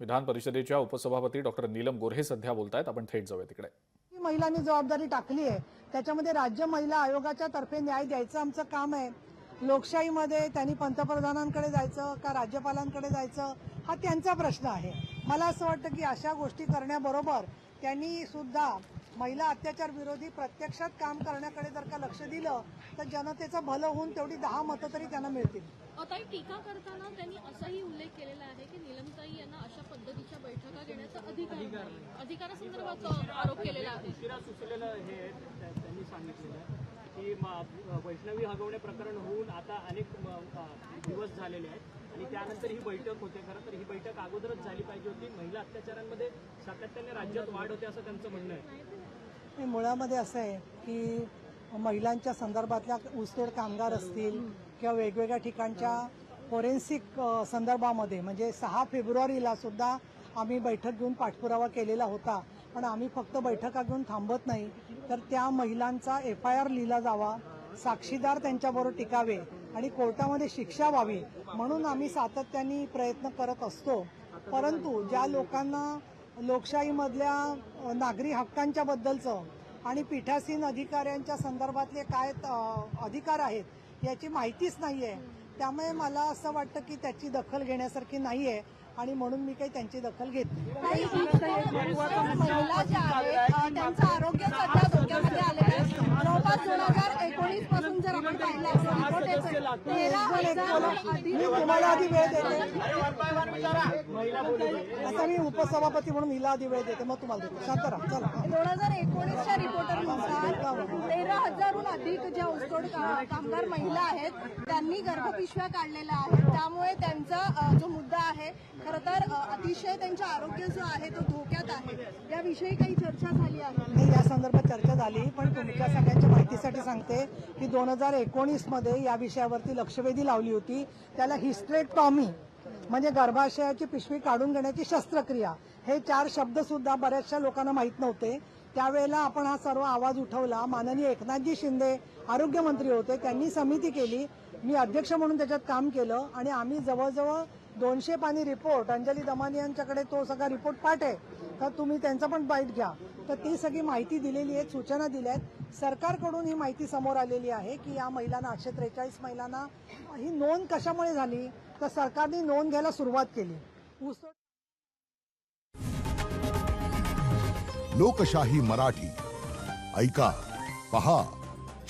विधान परिषदेच्या उपसभापती डॉक्टर नीलम गोऱ्हे सध्या बोलतायत. आपण थेट जाऊया तिकडे. महिलांनी जबाबदारी टाकली आहे, त्याच्यामध्ये राज्य महिला आयोगाच्या तर्फे न्याय द्यायचं आमचं काम आहे. लोकशाहीमध्ये त्यांनी पंतप्रधानांकडे जायचं का राज्यपालांकडे जायचं हा त्यांचा प्रश्न आहे. मला असं वाटतं की अशा गोष्टी करण्याबरोबर त्यांनी सुद्धा महिला अत्याचार विरोधी प्रत्यक्षात काम करण्याकडे जर का लक्ष दिलं तर जनतेचं भलं होऊन तेवढी 10 मतं तरी त्यांना मिळतील. ताई, टीका करताना त्यांनी असाही उल्लेख केलेला आहे की नीलमताई यांना अशा पद्धतीच्या बैठका घेण्याचा अधिकारासंदर्भात आरोप केलेला आहे. सुचलेलं हे त्यांनी सांगितलेलं की वैष्णवी हगवणे प्रकरण होऊन आता अनेक दिवस झालेले आहेत आणि त्यानंतर ही बैठक होते. खरं तर ही बैठक अगोदरच झाली पाहिजे होती. महिला अत्याचारांमध्ये सातत्याने राज्यात वाढ होते असं त्यांचं म्हणणं आहे. मुळामध्ये असं आहे की महिलांच्या संदर्भातल्या ऊसतोड कामगार असतील किंवा वेगवेगळ्या ठिकाणच्या फोरेन्सिक संदर्भामध्ये म्हणजे 6 फेब्रुवारीला सुद्धा आम्ही बैठक घेऊन पाठपुरावा केलेला होता. पण आम्ही फक्त बैठका घेऊन थांबत नाही, तर त्या महिलांचा FIR लिहिला जावा, साक्षीदार त्यांच्याबरोबर टिकावे आणि कोर्टामध्ये शिक्षा व्हावी म्हणून आम्ही सातत्याने प्रयत्न करत असतो. परंतु ज्या लोकांना लोकशाहीमधल्या नागरी हक्कांच्या बद्दलचं आणि पीठासीन अधिकाऱ्यांच्या संदर्भातले काय अधिकार आहेत याची माहितीच नाहीये, त्यामुळे मला असं वाटतं की त्याची दखल घेण्यासारखी नाहीये आणि म्हणून मी काही त्यांची दखल घेत नाही. महिला ज्या आहेत त्यांचं आरोग्य सध्या धोक्यामध्ये आलेलं आहे. जवळपास 2019 पासून जर आपण पाहिलं मी तुम्हाला आधी वेळ देते. आता मी उपसभापती म्हणून हिला आधी वेळ देते, मग तुम्हाला देते. शांत राहा. चला. 2019च्या रिपोर्टनुसार 13,000हून अधिक ज्या ऊसतोड कामगार महिला आहेत त्यांनी गर्भपिशव्या काढलेल्या आहेत. त्यामुळे त्यांचा जो मुद्दा आहे खरं तर अतिशय त्यांचं आरोग्य जो आहे तो धोक्यात आहे. याविषयी काही चर्चा झाली आहे? नाही, या संदर्भात चर्चा झाली, पण तुमच्या सगळ्यांच्या माहितीसाठी सांगते की 2019 मध्ये या विषयावरती लक्षवेधी लावली होती. त्याला हिस्टेरेक्टॉमी म्हणजे गर्भाशयाची पिशवी काढून घेण्याची शस्त्रक्रिया, हे 4 शब्द सुद्धा बऱ्याचशा लोकांना माहीत नव्हते. त्यावेळेला आपण हा सर्व आवाज उठवला. माननीय एकनाथजी शिंदे आरोग्यमंत्री होते, त्यांनी समिती केली, मी अध्यक्ष म्हणून त्याच्यात काम केलं आणि आम्ही जवळजवळ 200 पानी रिपोर्ट, अंजली दमानी यांच्याकडे तो सगळा रिपोर्ट पाठ आहे, तर तुम्ही त्यांचा पण बाईट घ्या. तर ती सगळी माहिती दिलेली आहे, सूचना दिल्या आहेत. सरकारकडून ही माहिती समोर आलेली आहे की या महिलांना 843 महिलांना ही नोंद कशामुळे झाली, तर सरकारने नोंद घ्यायला सुरुवात केली. लोकशाही मराठी ऐका, पहा,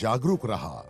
जागरूक रहा.